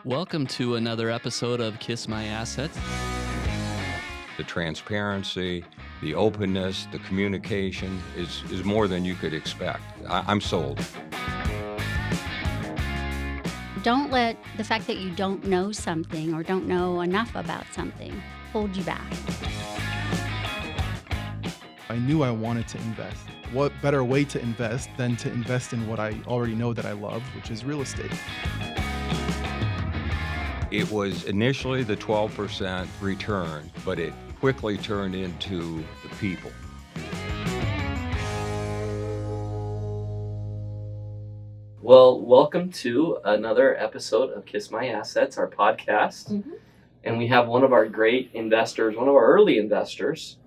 Welcome to another episode of Kiss My Assets. The transparency, the openness, the communication is more than you could expect. I'm sold. Don't let the fact that you don't know something or don't know enough about something hold you back. I knew I wanted to invest. What better way to invest than to invest in what I already know that I love, which is real estate. It was initially the 12% return, but it quickly turned into the people. Well, welcome to another episode of Kiss My Assets, our podcast. Mm-hmm. And we have one of our great investors, one of our early investors,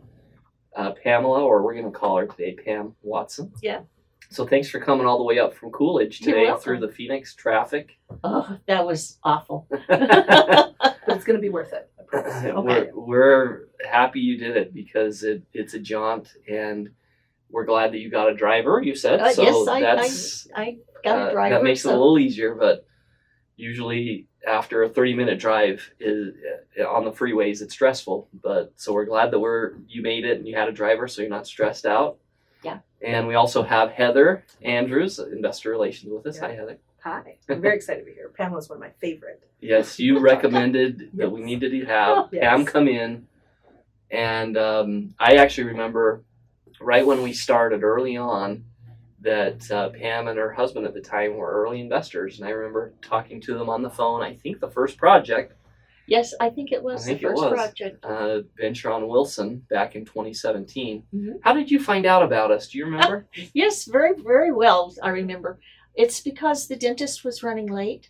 Pamela, or we're going to call her today Pam Watson. Yeah. So thanks for coming all the way up from Coolidge You're today welcome. through the Phoenix traffic. Oh, that was awful. But it's going to be worth it. I promise. Okay. We're happy you did it because it's a jaunt, and we're glad that you got a driver, you said. So yes, I got a driver. That makes it a little easier, but usually after a 30-minute drive is on the freeways, it's stressful. But so we're glad that you made it and you had a driver, so you're not stressed out. Yeah. And we also have Heather Andrews, Investor Relations, with us. Yeah. Hi, Heather. Hi. I'm very excited to be here. Pamela's one of my favorite. Yes, you recommended that we needed to have Yes. Pam come in. And I actually remember right when we started early on that Pam and her husband at the time were early investors. And I remember talking to them on the phone. I think the first project, Yes, I think it was the first project. venture on Wilson back in 2017. Mhm. How did you find out about us? Do you remember? Yes, very, very well, I remember. It's because the dentist was running late.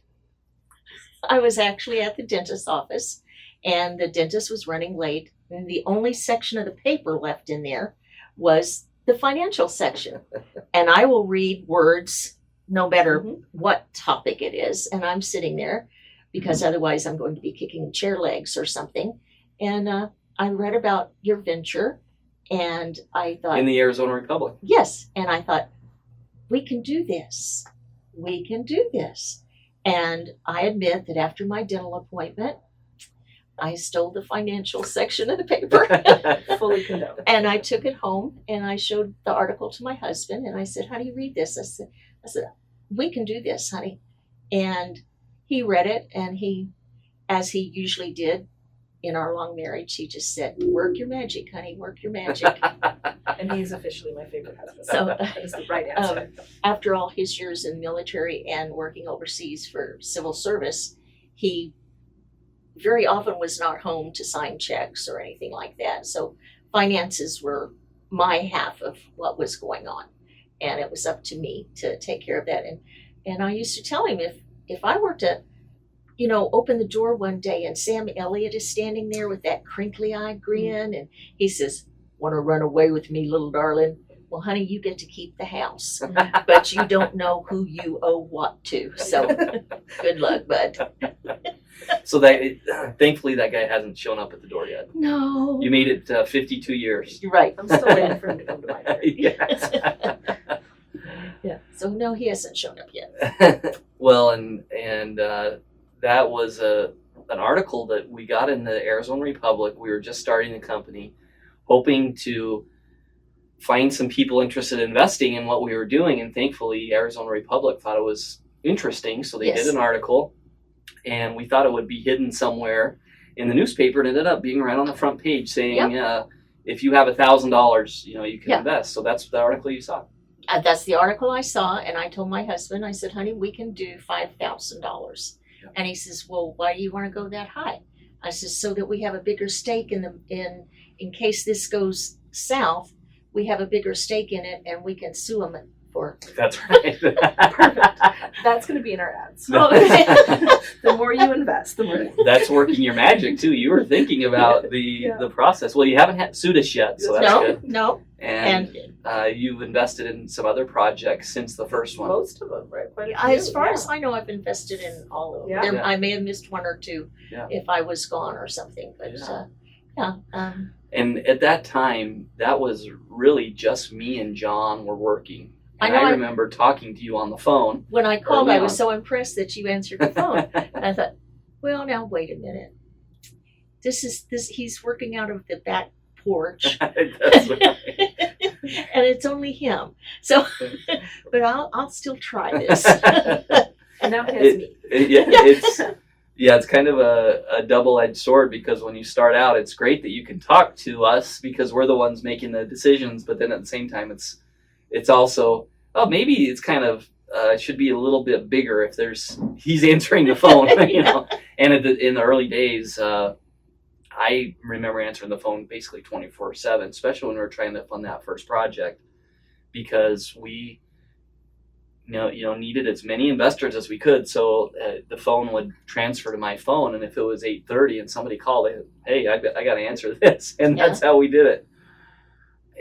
I was actually at the dentist's office, and the dentist was running late, and the only section of the paper left in there was the financial section. And I will read words no matter what topic it is, and I'm sitting there because otherwise I'm going to be kicking chair legs or something. And I read about your venture, and I thought, In the Arizona Republic. yes. And I thought, we can do this. We can do this. And I admit that after my dental appointment, I stole the financial section of the paper. Fully condoned. And I took it home and I showed the article to my husband and I said, honey, read this. I said, we can do this, honey. And he read it, and he, as he usually did in our long marriage, he just said, work your magic, honey, work your magic. And he's officially my favorite husband. So, that is the right answer. After all his years in the military and working overseas for civil service, he very often was not home to sign checks or anything like that. So finances were my half of what was going on. And it was up to me to take care of that. And I used to tell him, if I were to, open the door one day and Sam Elliott is standing there with that crinkly-eyed grin, and he says, want to run away with me, little darling? Well, honey, you get to keep the house, but you don't know who you owe what to. So good luck, bud. So that thankfully that guy hasn't shown up at the door yet. No. You made it 52 years. You're right. I'm still waiting for him to come to my party. Yes. Yeah. So no, he hasn't shown up yet. Well, and that was an article that we got in the Arizona Republic. We were just starting the company, hoping to find some people interested in investing in what we were doing, and thankfully Arizona Republic thought it was interesting, so they Yes. did an article, and we thought it would be hidden somewhere in the newspaper, and it ended up being right on the front page saying, if you have $1,000, you can Yeah. invest. So that's the article you saw. That's the article I saw, and I told my husband, I said, honey, we can do $5,000. Yeah. And he says, well, why do you want to go that high? I said, so that we have a bigger stake in case this goes south, we have a bigger stake in it, and we can sue them for. That's right. Perfect. That's going to be in our ads. The more you invest, the more. That's working your magic too. You were thinking about the process. Well, you haven't sued us yet, so that's good. No. And you've invested in some other projects since the first one. Most of them, right? Quite a few. As far as I know, I've invested in all of them. Yeah. There, I may have missed one or two Yeah. if I was gone or something, but And at that time, that was really just me and John were working. And I remember talking to you on the phone. when I called, Early I was on. so impressed that you answered the phone. And I thought, well, now wait a minute. He's working out of the back porch. That's right. And it's only him. So, but I'll still try this. And now he has me. It's kind of a double-edged sword, because when you start out, it's great that you can talk to us because we're the ones making the decisions, but then at the same time, it's also, oh, maybe it's kind of it should be a little bit bigger if he's answering the phone, you know. And in the early days, I remember answering the phone basically 24/7, especially when we were trying to fund that first project, because we needed as many investors as we could. So the phone would transfer to my phone, and if it was 8:30 and somebody called, hey, I got to answer this, and that's how we did it.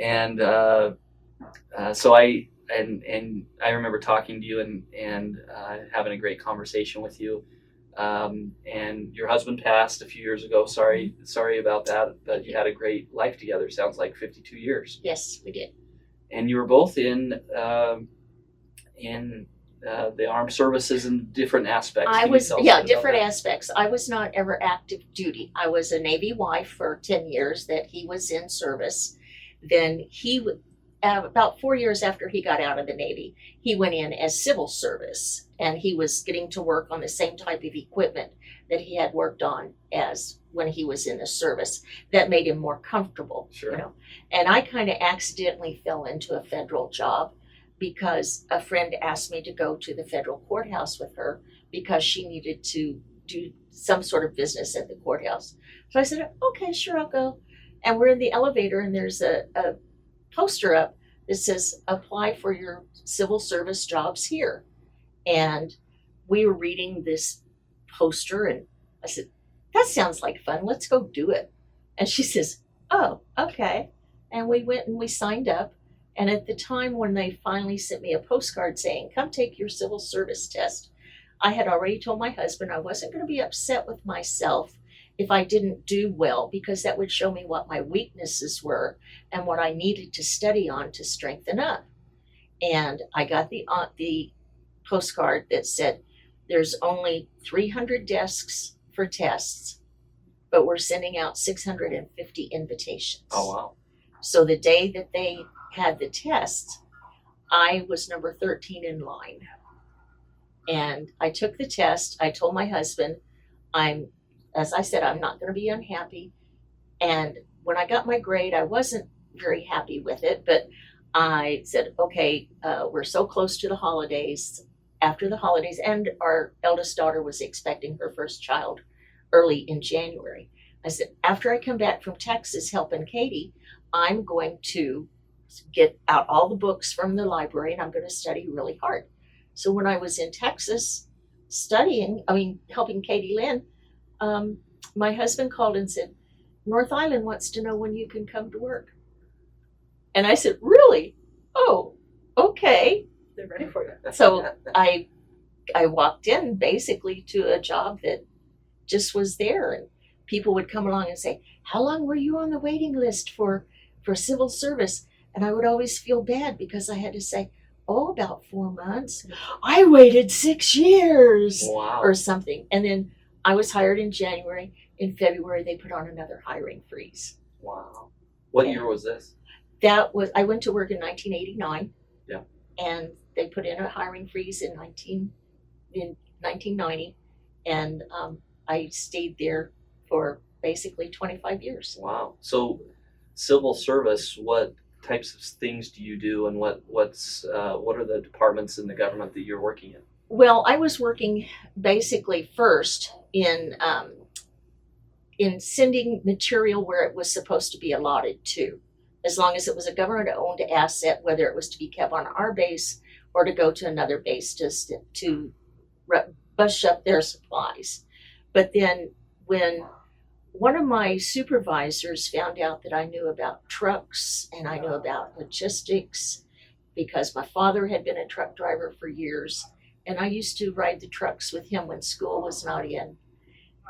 And so I remember talking to you and having a great conversation with you. And your husband passed a few years ago. Sorry about that. But you had a great life together. Sounds like 52 years. Yes, we did. And you were both in the armed services in different aspects. Different aspects. I was not ever active duty. I was a Navy wife for 10 years that he was in service. Then about 4 years after he got out of the Navy, he went in as civil service, and he was getting to work on the same type of equipment that he had worked on as when he was in the service. That made him more comfortable. Sure. You know. And I kind of accidentally fell into a federal job because a friend asked me to go to the federal courthouse with her because she needed to do some sort of business at the courthouse. So I said, okay, sure, I'll go. And we're in the elevator, and there's a poster up that says, apply for your civil service jobs here. And we were reading this poster, and I said, that sounds like fun. Let's go do it. And she says, oh, okay. And we went and we signed up. And at the time when they finally sent me a postcard saying, come take your civil service test, I had already told my husband I wasn't going to be upset with myself if I didn't do well, because that would show me what my weaknesses were and what I needed to study on to strengthen up. And I got the postcard that said, there's only 300 desks for tests, but we're sending out 650 invitations. Oh, wow. So the day that they had the test, I was number 13 in line. And I took the test. I told my husband, as I said, I'm not going to be unhappy. And when I got my grade, I wasn't very happy with it, but I said, okay, we're so close to the holidays. After the holidays, and our eldest daughter was expecting her first child early in January. I said, after I come back from Texas helping Katie, I'm going to get out all the books from the library, and I'm going to study really hard. So when I was in Texas helping Katie Lynn, my husband called and said, North Island wants to know when you can come to work. And I said, really? Oh, okay. They're ready for you. So I walked in basically to a job that just was there, and people would come along and say, how long were you on the waiting list for civil service? And I would always feel bad because I had to say, oh, about 4 months. I waited 6 years. Wow. Or something. And then I was hired in January. In February, they put on another hiring freeze. Wow. What year was this? I went to work in 1989. Yeah. And they put in a hiring freeze in 1990. And I stayed there for basically 25 years. Wow. So civil service, what types of things do you do, and what are the departments in the government that you're working in? Well, I was working basically first in sending material where it was supposed to be allotted to, as long as it was a government-owned asset, whether it was to be kept on our base or to go to another base to bust up their supplies. But then when one of my supervisors found out that I knew about trucks and I knew about logistics, because my father had been a truck driver for years, and I used to ride the trucks with him when school was not in.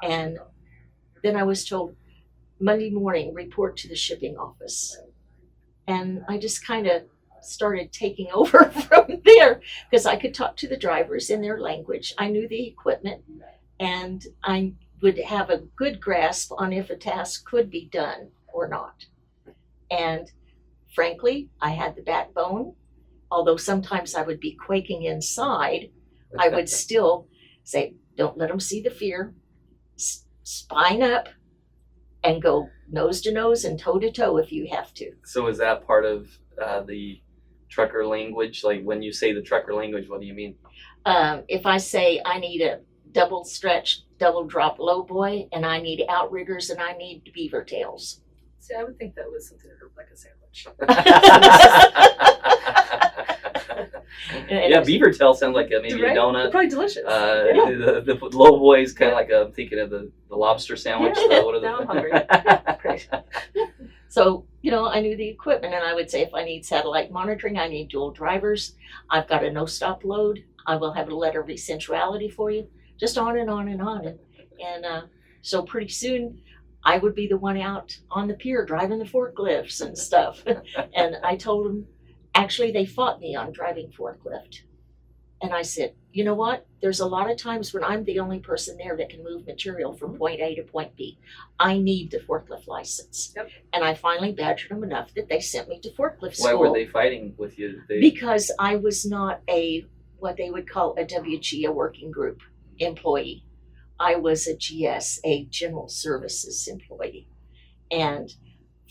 And then I was told, Monday morning, report to the shipping office. And I just kind of started taking over from there because I could talk to the drivers in their language. I knew the equipment, and I would have a good grasp on if a task could be done or not. And frankly, I had the backbone. Although sometimes I would be quaking inside, I would still say, don't let them see the fear. Spine up and go nose to nose and toe to toe if you have to. So is that part of the trucker language? Like when you say the trucker language, what do you mean? If I say I need a double stretch, double drop low boy, and I need outriggers and I need beaver tails. See, I would think that was something like a sandwich. Yeah, beaver tail sounds like maybe Right? a They're donut. probably delicious. The low boy is kind of like I'm thinking of the lobster sandwich. Yeah, What are now I'm the... hungry. Great. So, I knew the equipment, and I would say if I need satellite monitoring, I need dual drivers. I've got a no-stop load. I will have a letter of essentiality for you. Just on and on and on. And so pretty soon, I would be the one out on the pier driving the forklifts and stuff. And I told them, actually, they fought me on driving forklift. And I said, you know what? There's a lot of times when I'm the only person there that can move material from point A to point B. I need the forklift license. Yep. And I finally badgered them enough that they sent me to forklift Why school. were they fighting with you? Because I was not what they would call a WG, a working group employee. I was a GS, a general services employee. And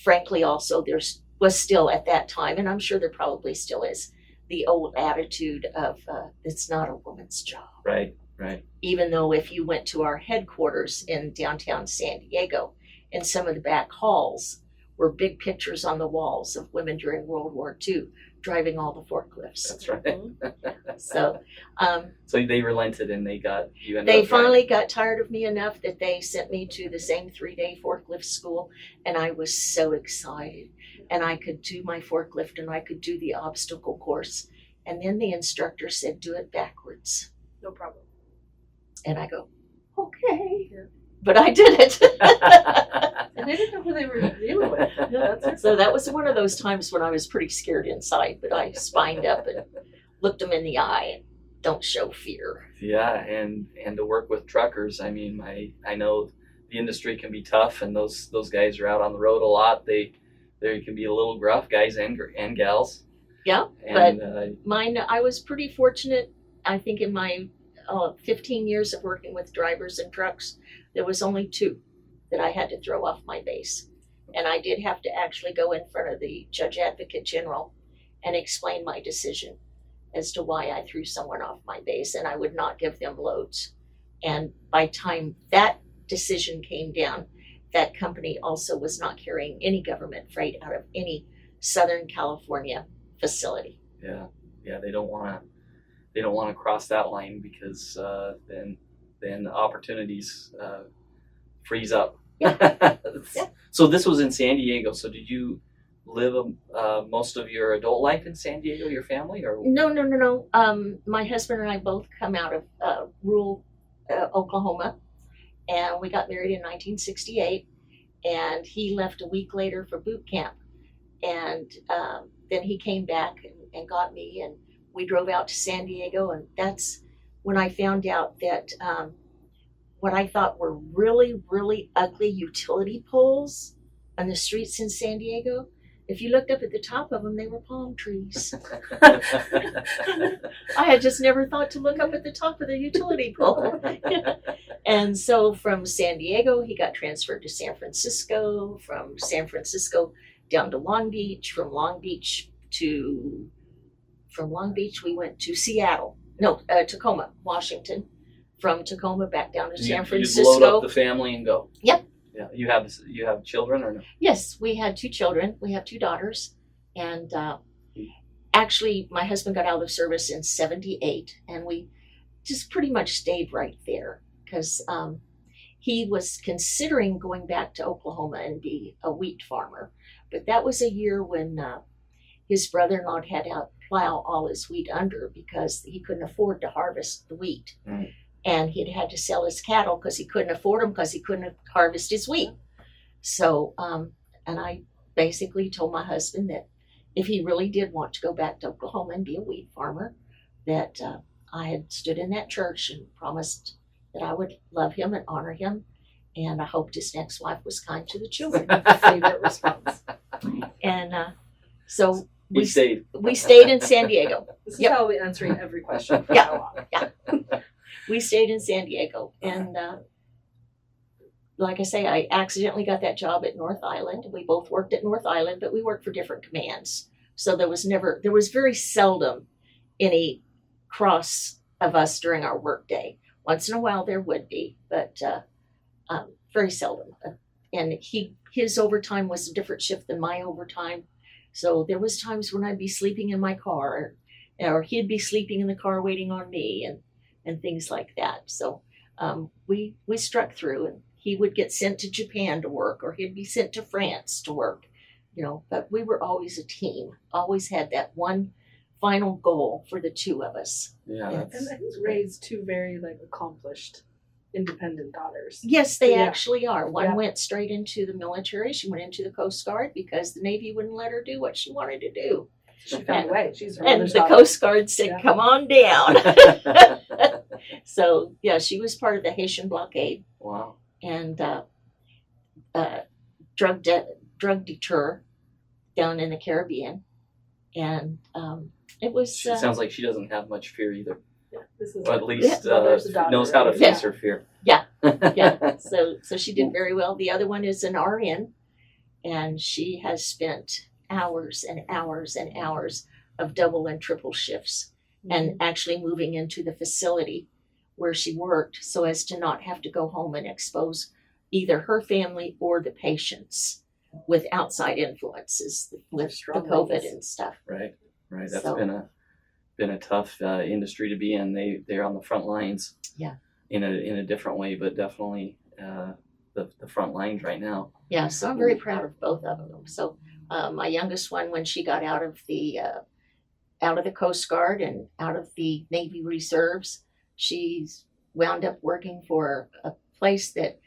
frankly, also, was still at that time, and I'm sure there probably still is, the old attitude of it's not a woman's job. Right. Even though if you went to our headquarters in downtown San Diego, in some of the back halls were big pictures on the walls of women during World War II driving all the forklifts. That's right. So So they relented and they got you. they finally got tired of me enough that they sent me to the same 3-day forklift school, and I was so excited. And I could do my forklift and I could do the obstacle course. And then the instructor said, do it backwards. No problem. And I go, okay. Yeah. But I did it. And they didn't know who they were dealing with. Yeah, that's So that was one of those times when I was pretty scared inside, but I spined up and looked them in the eye and don't show fear. Yeah, and to work with truckers, I mean, I know the industry can be tough, and those guys are out on the road a lot. They can be a little gruff, guys and gals. Yeah, And, Mine, I was pretty fortunate. I think in my 15 years of working with drivers and trucks, there was only 2 that I had to throw off my base. And I did have to actually go in front of the Judge Advocate General and explain my decision as to why I threw someone off my base, and I would not give them loads. And by time that decision came down, that company also was not carrying any government freight out of any Southern California facility. yeah, they don't want to cross that line because then opportunities freeze up. Yeah. So this was in San Diego. So did you live most of your adult life in San Diego, your family, or? No. My husband and I both come out of rural Oklahoma, and we got married in 1968, and he left a week later for boot camp. And then he came back and got me, and we drove out to San Diego, and that's when I found out that what I thought were really, really ugly utility poles on the streets in San Diego, if you looked up at the top of them, they were palm trees. I had just never thought to look up at the top of the utility pole. And so from San Diego, he got transferred to San Francisco, from San Francisco down to Long Beach, from Long Beach we went to Tacoma, Washington. From Tacoma back down to San Francisco. You load up the family and go. Yep. Yeah. You have children or no? Yes, we had 2 children. We have 2 daughters. And actually, my husband got out of service in 78, and we just pretty much stayed right there because he was considering going back to Oklahoma and be a wheat farmer. But that was a year when his brother-in-law had to plow all his wheat under because he couldn't afford to harvest the wheat. Mm. And he'd had to sell his cattle because he couldn't afford them because he couldn't harvest his wheat. So, and I basically told my husband that if he really did want to go back to Oklahoma and be a wheat farmer, that I had stood in that church and promised that I would love him and honor him, and I hoped his next wife was kind to the children. Favorite response. And so You stayed. we stayed in San Diego. This is Yep. how I'll be answering every question. from Yeah. now on. We stayed in San Diego, and like I say, I accidentally got that job at North Island. We both worked at North Island, but we worked for different commands. So there was very seldom any cross of us during our work day. Once in a while there would be, but very seldom. And his overtime was a different shift than my overtime. So there was times when I'd be sleeping in my car, or he'd be sleeping in the car waiting on me, and things like that. So we struck through, and he would get sent to Japan to work, or he'd be sent to France to work, but we were always a team, always had that one final goal for the two of us. Yeah, And that's he's raised two very accomplished, independent daughters. Yes, they Yeah. actually are. One Yeah. went straight into the military. She went into the Coast Guard because the Navy wouldn't let her do what she wanted to do. She found a way. She's her And mother's the daughter. Coast Guard said, Yeah. come on down. So, yeah, she was part of the Haitian blockade wow. and drug deter down in the Caribbean. And it was... It sounds like she doesn't have much fear either. Yeah, this is Or at least mother's daughter, knows how to right? face her fear. Yeah. So she did very well. The other one is an RN, and she has spent hours and hours and hours of double and triple shifts, and actually moving into the facility where she worked so as to not have to go home and expose either her family or the patients with outside influences with the Strong COVID ladies. and stuff. Right. That's So- been a tough industry to be in. They're on the front lines. Yeah. In a different way, but definitely the front lines right now. Yeah, so I'm very proud of both of them. So my youngest one, when she got out of the Coast Guard and out of the Navy Reserves, she's wound up working for a place that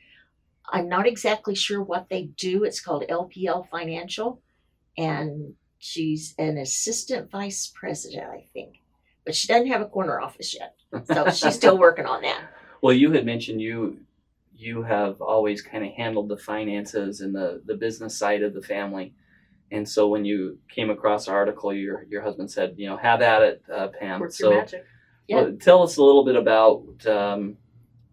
I'm not exactly sure what they do. It's called LPL Financial, and she's an assistant vice president, I think, but she doesn't have a corner office yet. So she's still working on that. Well, you had mentioned you have always kind of handled the finances and the business side of the family. And so when you came across our article, your husband said, have at it, Pam. Work So your magic. Yeah. well, tell us a little bit about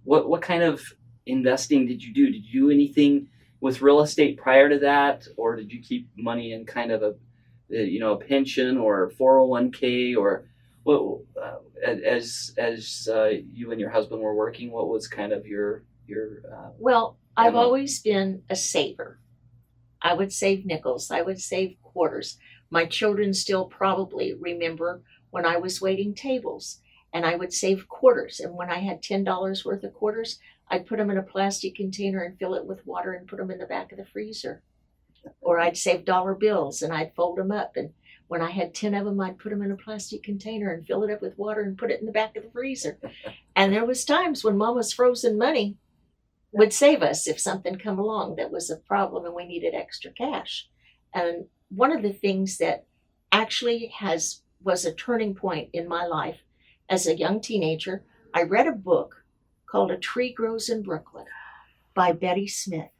what kind of investing did you do? Did you do anything with real estate prior to that? Or did you keep money in kind of a pension or 401k, or what, as you and your husband were working, what was kind of your Well, I've Emma? always been a saver. I would save nickels. I would save quarters. My children still probably remember when I was waiting tables and I would save quarters. And when I had $10 worth of quarters, I'd put them in a plastic container and fill it with water and put them in the back of the freezer. Or I'd save dollar bills and I'd fold them up. And when I had 10 of them, I'd put them in a plastic container and fill it up with water and put it in the back of the freezer. And there was times when Mama's frozen money would save us if something come along that was a problem and we needed extra cash. And one of the things that actually was a turning point in my life as a young teenager, I read a book called A Tree Grows in Brooklyn by Betty Smith.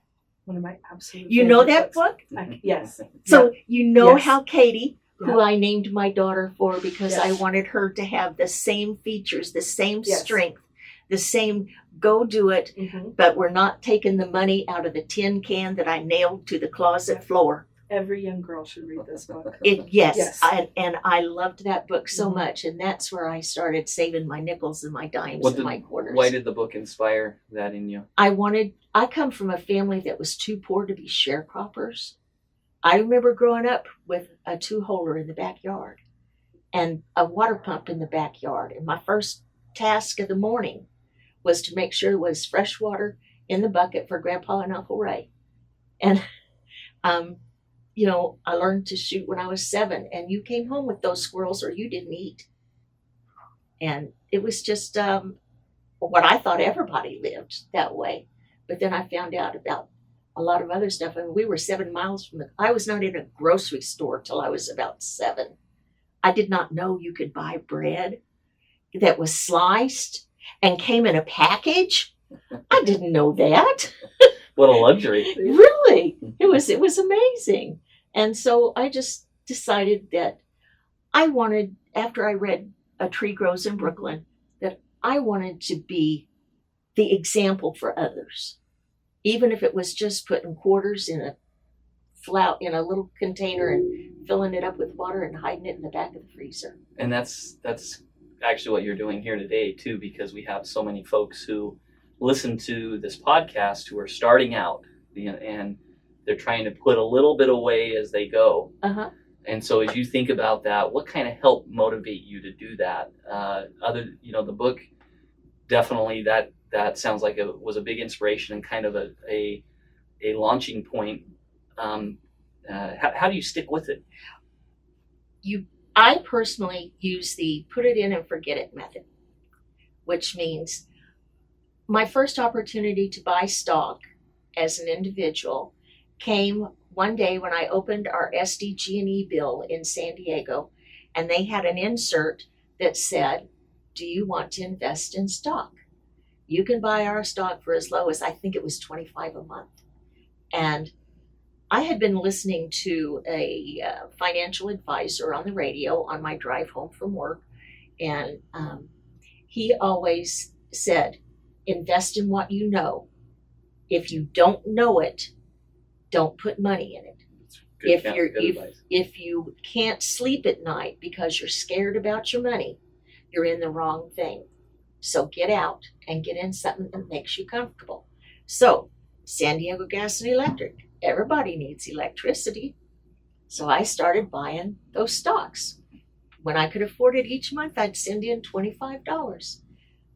One of my absolute You know favorite that books. book? Yes. So you know Yes. how Katie, who Yeah. I named my daughter for because Yes. I wanted her to have the same features, the same Yes. strength, the same go do it, Mm-hmm. but we're not taking the money out of the tin can that I nailed to the closet floor. Every young girl should read this book. Yes. Yes. I loved that book so Mhm. much, and that's where I started saving my nickels and my dimes and my quarters. why did the book inspire that in you? I come from a family that was too poor to be sharecroppers. I remember growing up with a 2-holer in the backyard and a water pump in the backyard. And my first task of the morning was to make sure there was fresh water in the bucket for Grandpa and Uncle Ray. And, I learned to shoot when I was 7, and you came home with those squirrels or you didn't eat. And it was just what I thought everybody lived that way. But then I found out about a lot of other stuff. And we were 7 miles I was not in a grocery store till I was about 7. I did not know you could buy bread that was sliced and came in a package. I didn't know that. What a luxury. Really, it was amazing. And so I just decided that I wanted, after I read A Tree Grows in Brooklyn, that I wanted to be the example for others, even if it was just putting quarters in a little container and filling it up with water and hiding it in the back of the freezer. And that's actually what you're doing here today too, because we have so many folks who listen to this podcast who are starting out, and they're trying to put a little bit away as they go. Uh-huh. And so as you think about that, what kind of help motivate you to do that? The book, definitely that sounds like it was a big inspiration and kind of a launching point. How do you stick with it? I personally use the put it in and forget it method, which means my first opportunity to buy stock as an individual came one day when I opened our SDG&E bill in San Diego, and they had an insert that said, "Do you want to invest in stock? You can buy our stock for as low as, I think it was $25 a month." And I had been listening to a financial advisor on the radio on my drive home from work, and he always said, invest in what you know. If you don't know it, don't put money in it. If you can't sleep at night because you're scared about your money, you're in the wrong thing. So get out and get in something that makes you comfortable. So San Diego Gas and Electric, everybody needs electricity. So I started buying those stocks. When I could afford it each month, I'd send in $25.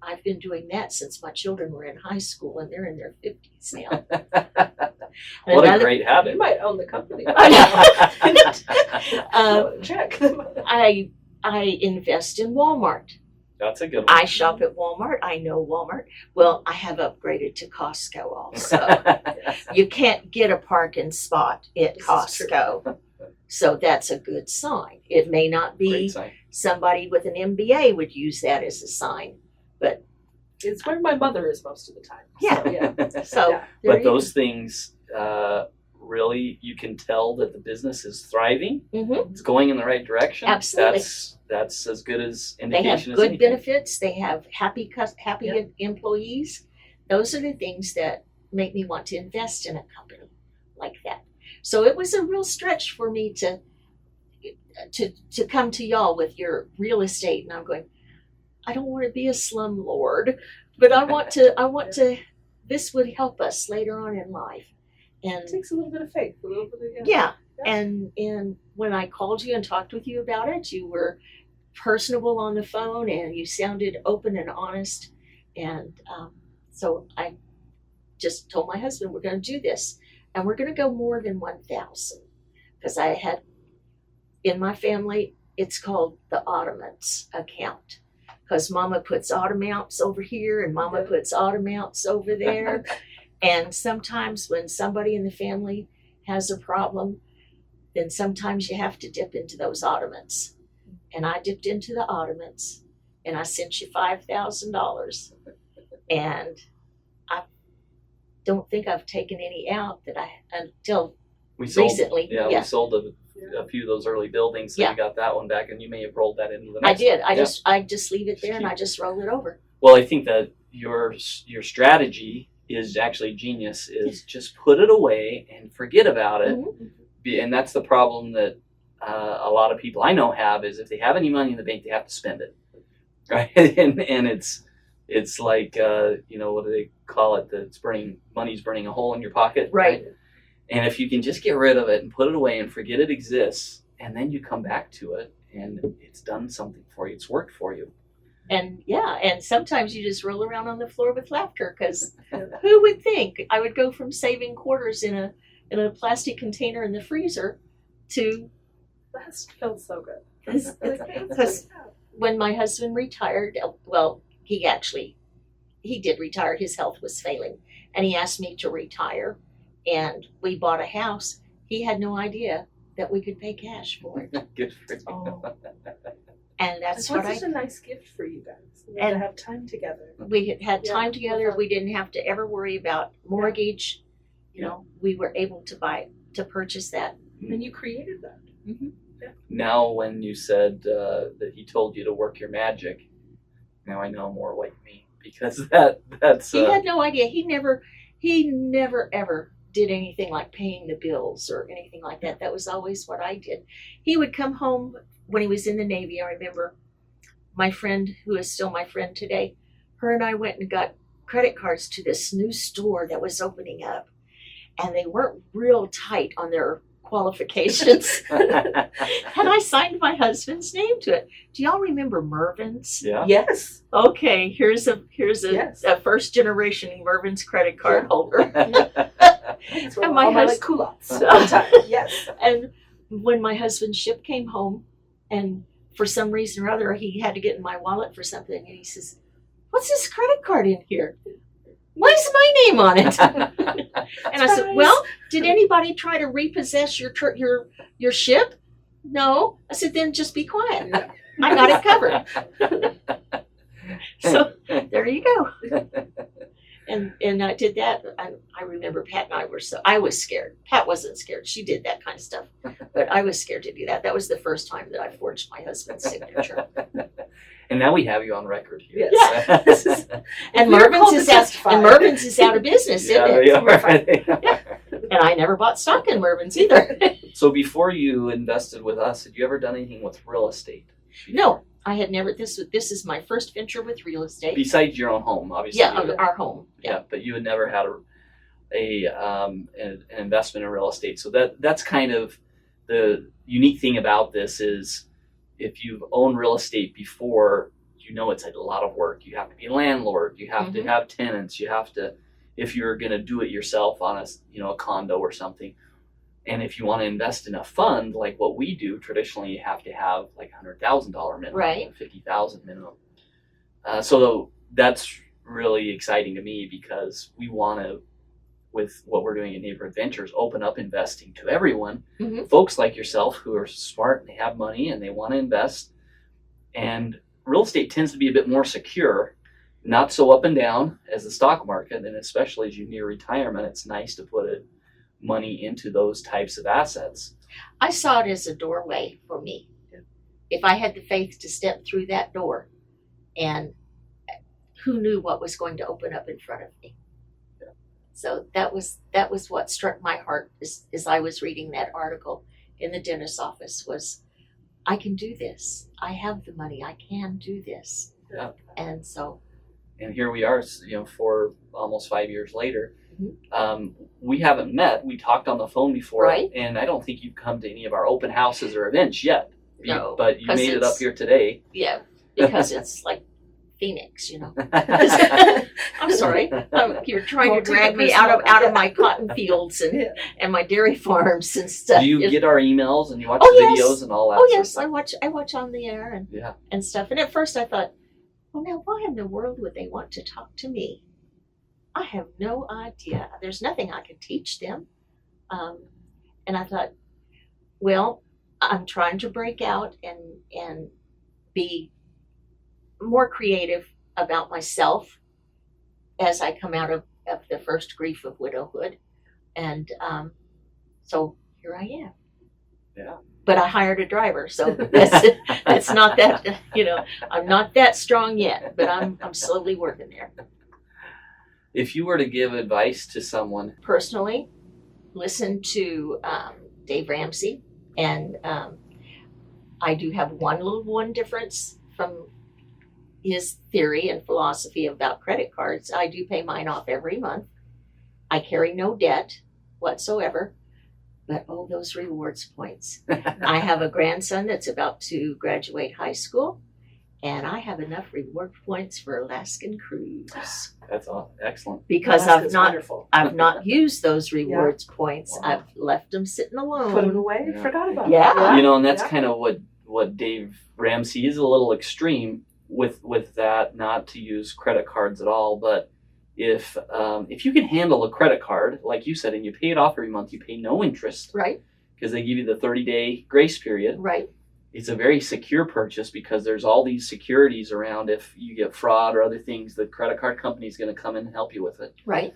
I've been doing that since my children were in high school, and they're in their 50s now. What a great habit. You might own the company. Check. I invest in Walmart. That's a good one. I shop at Walmart. I know Walmart. Well, I have upgraded to Costco also. You can't get a parking spot at Costco. So that's a good sign. It may not be somebody with an MBA would use that as a sign, but it's where my mother is most of the time. Yeah. So, yeah. But those things, really, you can tell that the business is thriving. Mm-hmm. It's going in the right direction. Absolutely. That's as good as indication they have as good anything. benefits. They have happy employees. Those are the things that make me want to invest in a company like that. So it was a real stretch for me to come to y'all with your real estate, and I'm going, I don't want to be a slumlord, but I want to. This would help us later on in life. And it takes a little bit of faith, a little bit of yeah. And when I called you and talked with you about it, you were personable on the phone, and you sounded open and honest. And so I just told my husband, we're going to do this, and we're going to go more than 1,000, because I had in my family, it's called the Ottomans account, because Mama puts odd amounts over here and Mama puts odd amounts over there. And sometimes when somebody in the family has a problem, then sometimes you have to dip into those Ottomans. And I dipped into the Ottomans, and I sent you $5,000. And I don't think I've taken any out until recently. We sold a few of those early buildings, so you got that one back, and you may have rolled that into the next I did. one. I just leave it there, and I just roll it over. Well, I think that your strategy is actually genius, is just put it away and forget about it. Mm-hmm. And that's the problem that a lot of people I know have, is if they have any money in the bank, they have to spend it, right? and it's like what do they call it? Money's burning a hole in your pocket, right? And if you can just get rid of it and put it away and forget it exists, and then you come back to it and it's done something for you, it's worked for you. And and sometimes you just roll around on the floor with laughter, because who would think I would go from saving quarters in a plastic container in the freezer to that feels so good. Because when my husband retired, well, he did retire. His health was failing, and he asked me to retire, and we bought a house. He had no idea that we could pay cash for it. Good for you. And that's It was what such a nice gift for you guys. And- to have time together. we had Yeah, time together. without- We didn't have to ever worry about mortgage. You know, we were able to purchase that. And you created that. Now, when you said that he told you to work your magic, now I know more what you mean, because that's He had no idea. He never ever did anything like paying the bills or anything like that. That was always what I did. He would come home when he was in the Navy. I remember my friend, who is still my friend today, her and I went and got credit cards to this new store that was opening up, and they weren't real tight on their qualifications. And I signed my husband's name to it. Do y'all remember Mervyn's? yeah. Yes. Okay, here's a Yes. a first generation Mervyn's credit card holder. That's And all my my hus- culottes. all the time. Yes. And when my husband's ship came home, and for some reason or other, he had to get in my wallet for something, and he says, "What's this credit card in here? Why's my name on it?" And I said, Surprise. "Well, did anybody try to repossess your ship?" No. I said, "Then just be quiet. I got it covered." So there you go. And I did that. I remember Pat and I was scared. Pat wasn't scared. She did that kind of stuff. But I was scared to do that. That was the first time that I forged my husband's signature. And now we have you on record here. Yes. And We were Mervyn's called to is out, testify. and Mervyn's is out of business, Yeah, isn't they it? are. And I never bought stock in Mervyn's either. So before you invested with us, had you ever done anything with real estate? No, I had never. This is my first venture with real estate. Besides your own home, obviously. Yeah, you- our home. yeah, but you had never had an investment in real estate. So that's kind of the unique thing about this is if you've owned real estate before, you know it's a lot of work. You have to be a landlord. You have to have tenants. You have to, if you're going to do it yourself on a condo or something. And if you want to invest in a fund like what we do, traditionally you have to have like $100,000 minimum, Right. $50,000 minimum. So that's really exciting to me because we want to, with what we're doing in Neighborhood Ventures, open up investing to everyone. Mhm. Folks like yourself who are smart and they have money and they want to invest. And real estate tends to be a bit more secure, not so up and down as the stock market. And especially as you near retirement, it's nice to put money into those types of assets. I saw it as a doorway for me. If I had the faith to step through that door, and who knew what was going to open up in front of me. So that was what struck my heart as I was reading that article in the dentist's office was, I can do this. I have the money. I can do this. Yeah. And so And here we are, for almost 5 years later. We haven't met. We talked on the phone before, Right. and I don't think you've come to any of our open houses or events yet. No, But you 'cause made it it's- up here today. yeah, because it's like Phoenix, I'm sorry. You're trying Won't to take drag it me out personal. of my cotton fields and, Yeah. and my dairy farms and stuff. Do you get our emails and you watch Oh, the yes. videos and all that? Oh sort of yes, stuff? I watch on the air and Yeah. and stuff. And at first I thought, well, now why in the world would they want to talk to me? I have no idea. There's nothing I could teach them. And I thought, well, I'm trying to break out and be more creative about myself as I come out of the first grief of widowhood. And so here I am. Yeah. But I hired a driver, so that's not that, I'm not that strong yet, but I'm slowly working there. If you were to give advice to someone, Personally, listen to Dave Ramsey, and I do have one difference from his theory and philosophy about credit cards. I do pay mine off every month. I carry no debt whatsoever, but oh, those rewards points. I have a grandson that's about to graduate high school, and I have enough reward points for Alaskan cruise that's excellent. because Alaska's wonderful. I've not used those rewards points. Wow. I've left them sitting alone. Put them away. Yeah. Forgot about Yeah. them. And that's Yeah. kind of what Dave Ramsey is, a little extreme with that, not to use credit cards at all. But if you can handle a credit card, like you said, and you pay it off every month, you pay no interest Right, because they give you the 30-day grace period. right. it's a very secure purchase because there's all these securities around. If you get fraud or other things, the credit card company is going to come in and help you with it. Right.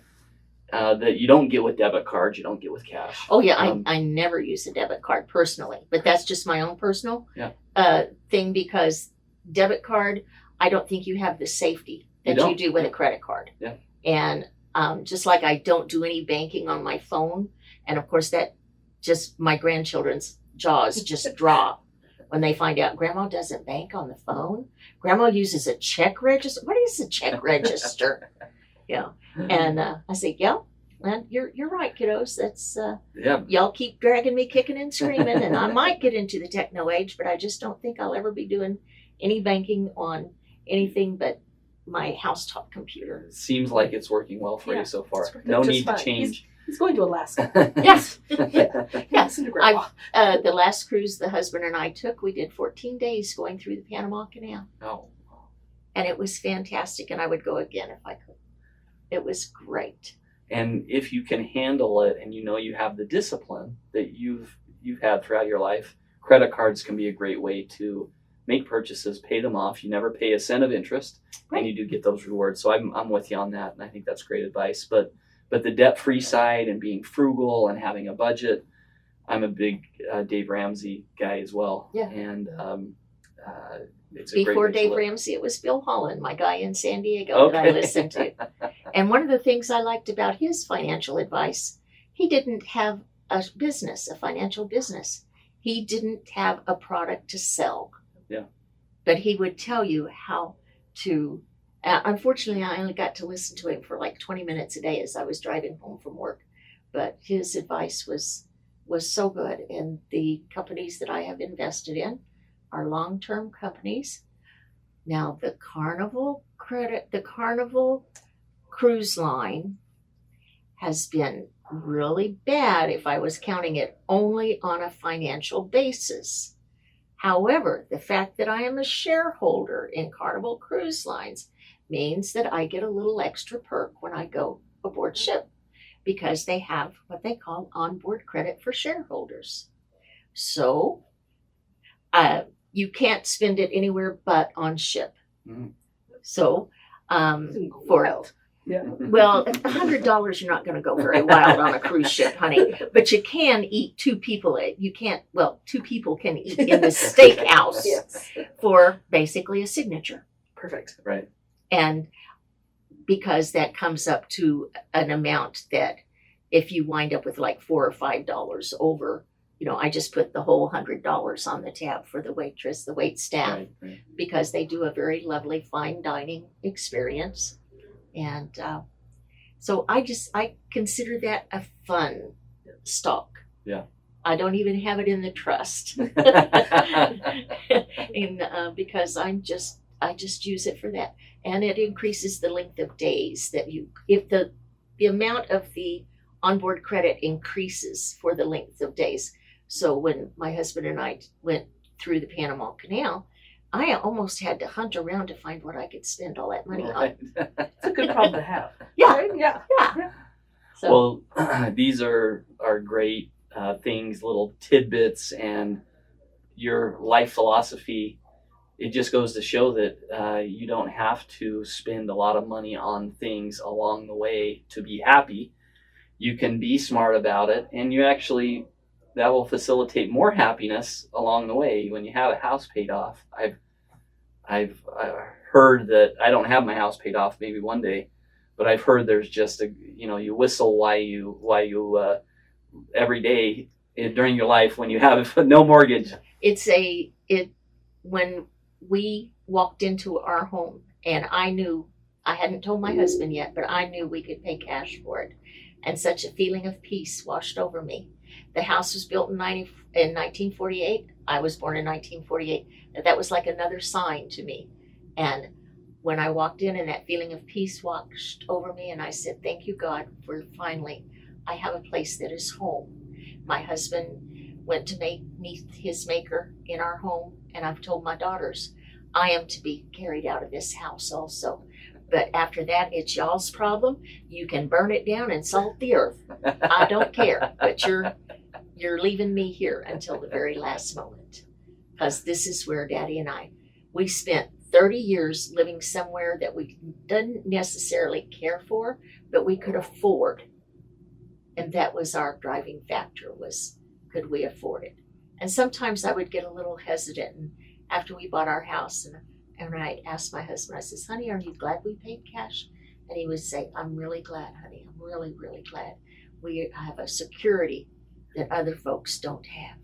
That you don't get with debit cards, you don't get with cash. Oh yeah, I never use a debit card personally, but that's just my own personal thing, because debit card, I don't think you have the safety that you do with a credit card. Yeah. And just like I don't do any banking on my phone, and of course that just my grandchildren's jaws just drop when they find out Grandma doesn't bank on the phone. Grandma uses a check register. What is a check register? Yeah. And I say, yeah, man, you're right, kiddos. That's y'all keep dragging me kicking and screaming, and I might get into the techno age, but I just don't think I'll ever be doing any banking on anything but my house-top computer. It seems like it's working well for you so far. No need to change. He's going to Alaska. Yes. Yes. The last cruise the husband and I took, we did 14 days going through the Panama Canal. Oh. And it was fantastic, and I would go again if I could. It was great. And if you can handle it and you know you have the discipline that you've had throughout your life, credit cards can be a great way to make purchases, pay them off. You never pay a cent of interest, and you do get those rewards. So I'm with you on that, and I think that's great advice. But the debt-free side and being frugal and having a budget, I'm a big Dave Ramsey guy as well. Yeah. And it's a Before great way to Dave live. Ramsey, it was Bill Holland, my guy in San Diego that I listened to. And one of the things I liked about his financial advice, he didn't have a business, a financial business. He didn't have a product to sell. Yeah. But he would tell you how to. Unfortunately, I only got to listen to him for like 20 minutes a day as I was driving home from work. But his advice was so good. And the companies that I have invested in are long-term companies. Now, the Carnival Cruise Line has been really bad if I was counting it only on a financial basis. However, the fact that I am a shareholder in Carnival Cruise Lines means that I get a little extra perk when I go aboard ship, because they have what they call onboard credit for shareholders. So you can't spend it anywhere but on ship. Mm. So Wild. Yeah. well, $100 you're not going to go very wild on a cruise ship, honey. But you can eat two people. You can't. Well, two people can eat in the steakhouse Yes. for basically a signature, Perfect. Right. and because that comes up to an amount that if you wind up with like $4 or $5 over, I just put the whole $100 on the tab for the waitress, the wait staff, Right. because they do a very lovely fine dining experience. And so I consider that a fun stock. Yeah. I don't even have it in the trust. And because I just use it for that. And it increases the length of days that if the amount of the onboard credit increases for the length of days. So when my husband and I went through the Panama Canal, I almost had to hunt around to find what I could spend all that money on. Right. It's a good problem to have. Yeah. Right? Yeah. Yeah. So Well, these are great things, little tidbits, and your life philosophy. It just goes to show that you don't have to spend a lot of money on things along the way to be happy. You can be smart about it, and that will facilitate more happiness along the way when you have a house paid off. I've heard that I don't have my house paid off, maybe one day, but I've heard there's just you whistle why you every day during your life when you have no mortgage. when we walked into our home, and I hadn't told my husband yet, but I knew we could pay cash for it, and such a feeling of peace washed over me. The house was built in 1948. I was born in 1948. That was like another sign to me. And when I walked in and that feeling of peace washed over me, and I said, thank you, God, for finally, I have a place that is home. My husband went to meet his maker in our home, and I've told my daughters, I am to be carried out of this house also. But after that, it's y'all's problem. You can burn it down and salt the earth. I don't care, but you're leaving me here until the very last moment. because this is where Daddy and we spent 30 years living somewhere that we didn't necessarily care for, but we could afford. And that was our driving factor, was could we afford it? And sometimes I would get a little hesitant, and after we bought our house, and I asked my husband, I says, honey, are you glad we paid cash? And he would say, I'm really glad, honey. I'm really, really glad. We have a security that other folks don't have.